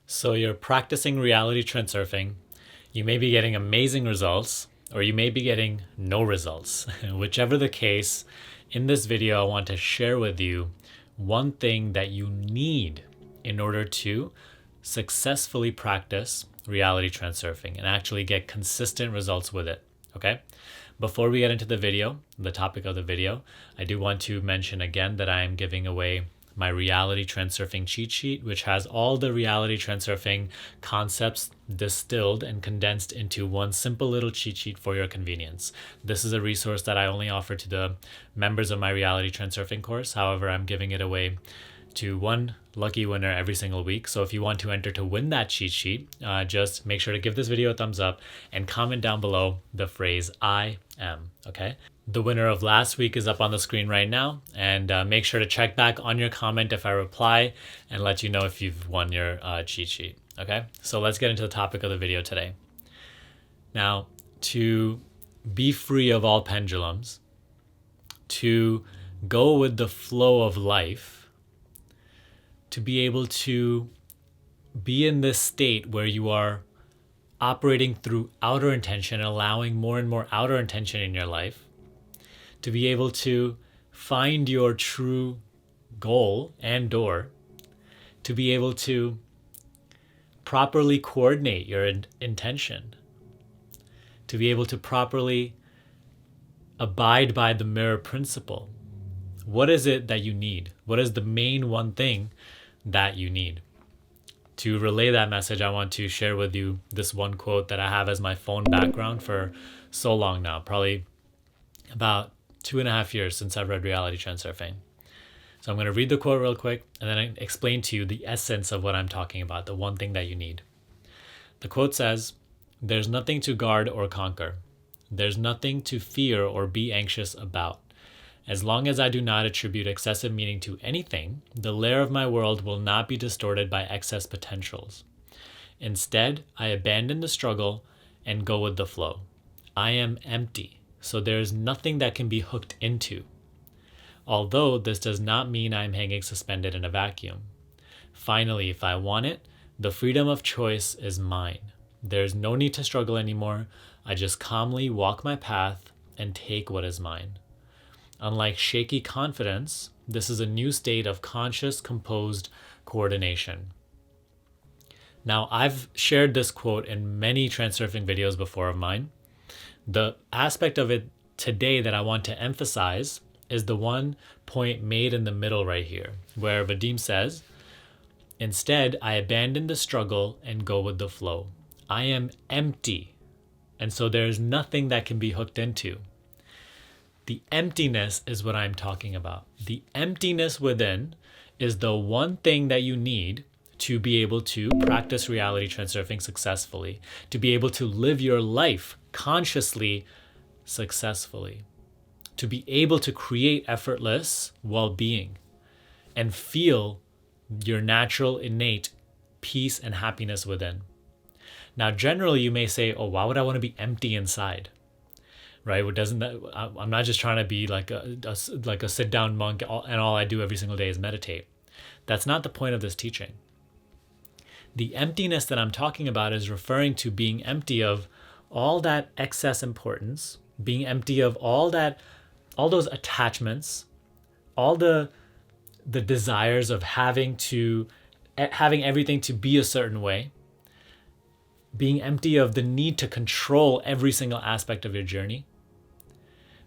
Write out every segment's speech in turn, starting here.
So you're practicing reality transurfing. You may be getting amazing results, or you may be getting no results. Whichever the case, in this video, I want to share with you one thing that you need in order to successfully practice reality transurfing and actually get consistent results with it. Okay? Before we get into the video, the topic of the video, I do want to mention again that I am giving away my reality transurfing cheat sheet, which has all the reality transurfing concepts distilled and condensed into one simple little cheat sheet for your convenience. This is a resource that I only offer to the members of my reality transurfing course. However, I'm giving it away to one lucky winner every single week. So if you want to enter to win that cheat sheet, just make sure to give this video a thumbs up and comment down below the phrase I am, okay? The winner of last week is up on the screen right now, and make sure to check back on your comment if I reply and let you know if you've won your cheat sheet, okay? So let's get into the topic of the video today. Now, to be free of all pendulums, to go with the flow of life, to be able to be in this state where you are operating through outer intention, allowing more and more outer intention in your life, to be able to find your true goal and door, to be able to properly coordinate your intention, to be able to properly abide by the mirror principle. What is it that you need? What is the main one thing that you need? To relay that message, I want to share with you this one quote that I have as my phone background for so long now, probably about 2.5 years since I've read Reality Transurfing. So I'm going to read the quote real quick and then I explain to you the essence of what I'm talking about, the one thing that you need. The quote says, "There's nothing to guard or conquer. There's nothing to fear or be anxious about. As long as I do not attribute excessive meaning to anything, the layer of my world will not be distorted by excess potentials. Instead, I abandon the struggle and go with the flow. I am empty, so there is nothing that can be hooked into. Although this does not mean I am hanging suspended in a vacuum. Finally, if I want it, the freedom of choice is mine. There's no need to struggle anymore. I just calmly walk my path and take what is mine. Unlike shaky confidence, this is a new state of conscious, composed coordination." Now, I've shared this quote in many transurfing videos before of mine. The aspect of it today that I want to emphasize is the one point made in the middle right here, where Vadim says, "Instead, I abandon the struggle and go with the flow. I am empty, and so there's nothing that can be hooked into." The emptiness is what I'm talking about. The emptiness within is the one thing that you need to be able to practice reality transurfing successfully, to be able to live your life consciously, successfully, to be able to create effortless well-being and feel your natural, innate peace and happiness within. Now, generally, you may say, "Oh, why would I want to be empty inside?" Right? Doesn't that? I'm not just trying to be like a sit-down monk, and all I do every single day is meditate. That's not the point of this teaching. The emptiness that I'm talking about is referring to being empty of all that excess importance, being empty of all those attachments, all the desires of having everything to be a certain way, being empty of the need to control every single aspect of your journey.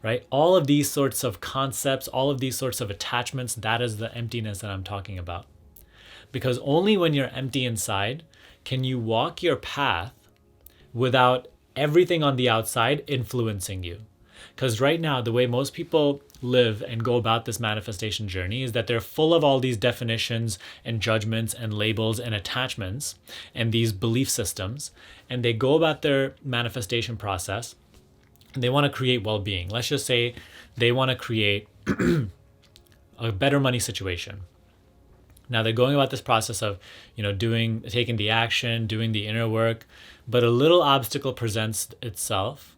Right? All of these sorts of concepts, all of these sorts of attachments, that is the emptiness that I'm talking about. Because only when you're empty inside can you walk your path without everything on the outside influencing you. Because right now, the way most people live and go about this manifestation journey is that they're full of all these definitions and judgments and labels and attachments and these belief systems. And they go about their manifestation process and they want to create well-being. Let's just say they want to create a better money situation. Now they're going about this process of, taking the action, doing the inner work, but a little obstacle presents itself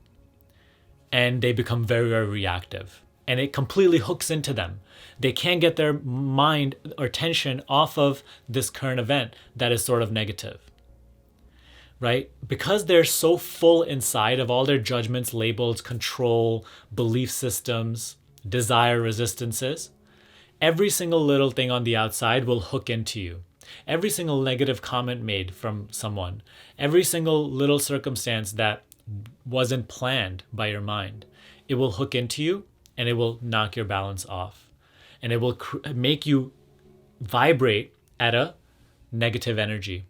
and they become very, very reactive. and it completely hooks into them. They can't get their mind or attention off of this current event that is sort of negative, right? Because they're so full inside of all their judgments, labels, control, belief systems, desire, resistances, every single little thing on the outside will hook into you. Every single negative comment made from someone, every single little circumstance that wasn't planned by your mind, it will hook into you and it will knock your balance off. And it will make you vibrate at a negative energy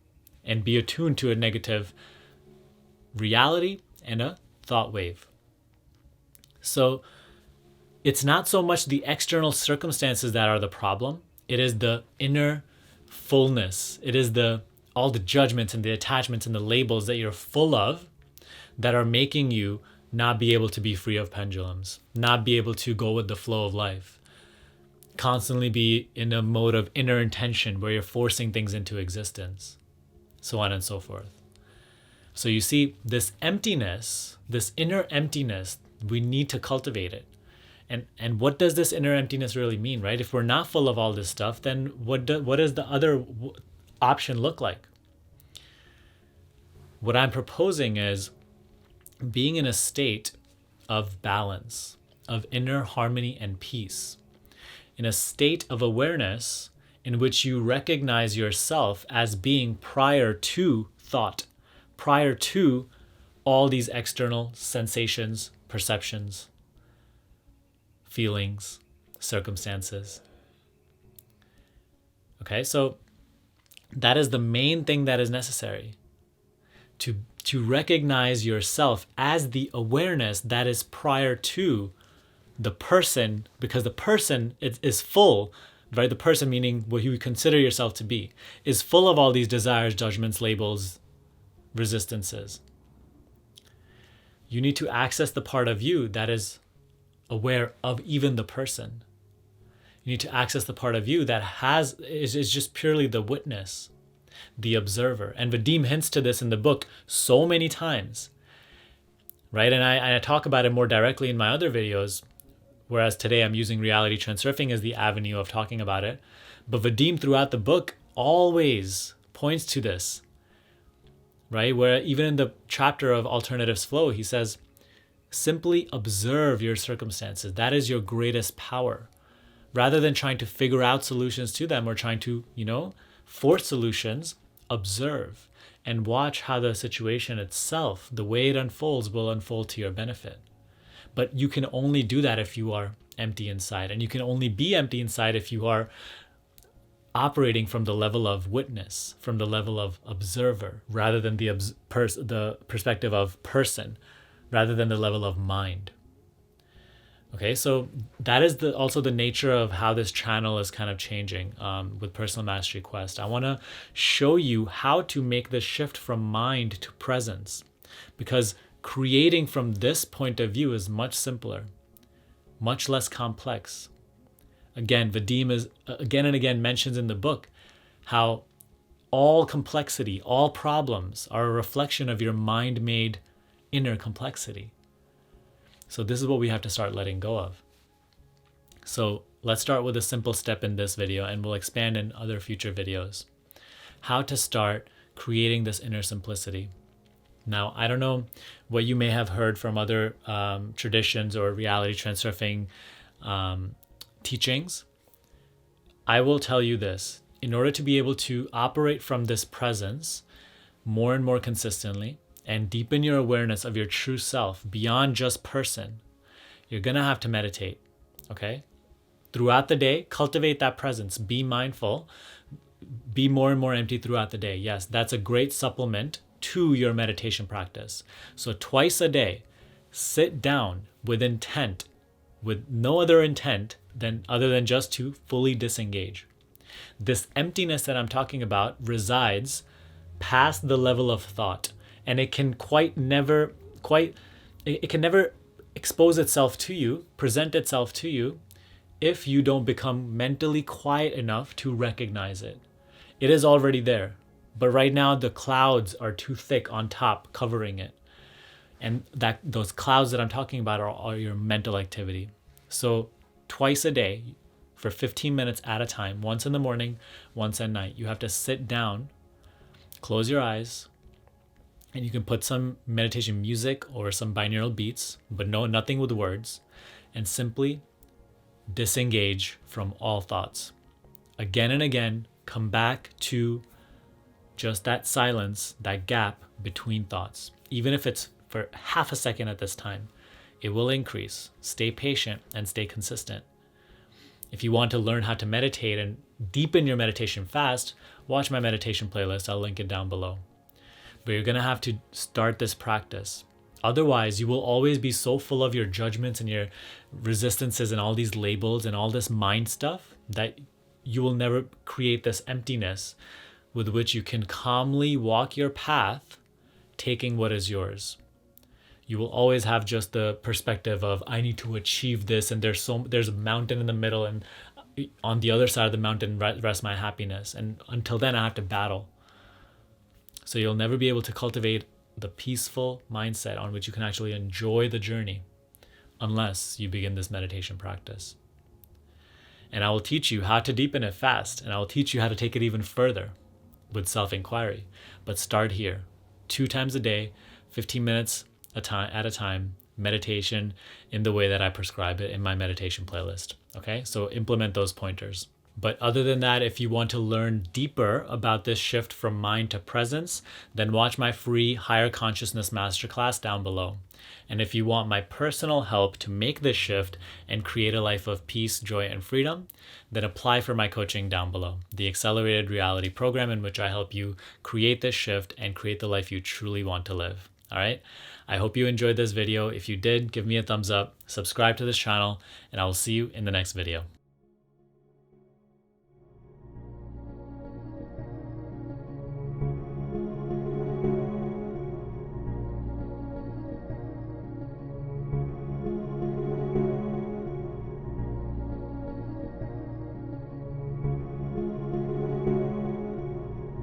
and be attuned to a negative reality and a thought wave. So it's not so much the external circumstances that are the problem. It is the inner fullness. It is all the judgments and the attachments and the labels that you're full of that are making you not be able to be free of pendulums, not be able to go with the flow of life, constantly be in a mode of inner intention where you're forcing things into existence, so on and so forth. So you see, this emptiness, this inner emptiness, we need to cultivate it. And what does this inner emptiness really mean, right? If we're not full of all this stuff, then what does the other option look like? What I'm proposing is being in a state of balance, of inner harmony and peace, in a state of awareness in which you recognize yourself as being prior to thought, prior to all these external sensations, perceptions, feelings, circumstances. Okay, so that is the main thing that is necessary, to recognize yourself as the awareness that is prior to the person, because the person is full, right? The person, meaning what you consider yourself to be, is full of all these desires, judgments, labels, resistances. You need to access the part of you that is aware of even the person. You need to access the part of you that is just purely the witness, the observer. And Vadim hints to this in the book so many times, right? And I talk about it more directly in my other videos, whereas today I'm using Reality Transurfing as the avenue of talking about it. But Vadim throughout the book always points to this, right? Where even in the chapter of Alternatives Flow, he says, simply observe your circumstances. That is your greatest power. Rather than trying to figure out solutions to them or trying to, force solutions, observe and watch how the situation itself, the way it unfolds, will unfold to your benefit. But you can only do that if you are empty inside. And you can only be empty inside if you are operating from the level of witness, from the level of observer, rather than the perspective of person, rather than the level of mind. Okay, so that is also the nature of how this channel is kind of changing with Personal Mastery Quest. I want to show you how to make the shift from mind to presence, because creating from this point of view is much simpler, much less complex. Again, Vadim is again and again mentions in the book how all complexity, all problems are a reflection of your mind-made inner complexity. So this is what we have to start letting go of. So let's start with a simple step in this video, and we'll expand in other future videos. How to start creating this inner simplicity. Now, I don't know what you may have heard from other traditions or reality transurfing teachings. I will tell you this. In order to be able to operate from this presence more and more consistently, and deepen your awareness of your true self beyond just person, you're going to have to meditate, okay? Throughout the day, cultivate that presence. Be mindful. Be more and more empty throughout the day. Yes, that's a great supplement to your meditation practice. So twice a day, sit down with intent, with no other intent other than just to fully disengage. This emptiness that I'm talking about resides past the level of thought. And it can never expose itself to you, present itself to you, if you don't become mentally quiet enough to recognize it. It is already there, but right now the clouds are too thick on top, covering it. And those clouds that I'm talking about are your mental activity. So twice a day for 15 minutes at a time, once in the morning, once at night, you have to sit down, close your eyes, and you can put some meditation music or some binaural beats, but nothing with words, and simply disengage from all thoughts. Again and again, come back to just that silence, that gap between thoughts. Even if it's for half a second at this time, it will increase. Stay patient and stay consistent. If you want to learn how to meditate and deepen your meditation fast, watch my meditation playlist. I'll link it down below. But you're going to have to start this practice. Otherwise, you will always be so full of your judgments and your resistances and all these labels and all this mind stuff that you will never create this emptiness with which you can calmly walk your path, taking what is yours. You will always have just the perspective of, I need to achieve this, and there's a mountain in the middle, and on the other side of the mountain rests my happiness. And until then, I have to battle. So you'll never be able to cultivate the peaceful mindset on which you can actually enjoy the journey unless you begin this meditation practice. And I will teach you how to deepen it fast, and I will teach you how to take it even further with self-inquiry. But start here. 2 times a day, 15 minutes at a time, meditation in the way that I prescribe it in my meditation playlist. Okay, so implement those pointers. But other than that, if you want to learn deeper about this shift from mind to presence, then watch my free Higher Consciousness Masterclass down below. And if you want my personal help to make this shift and create a life of peace, joy, and freedom, then apply for my coaching down below, the Accelerated Reality Program, in which I help you create this shift and create the life you truly want to live. All right. I hope you enjoyed this video. If you did, give me a thumbs up, subscribe to this channel, and I will see you in the next video.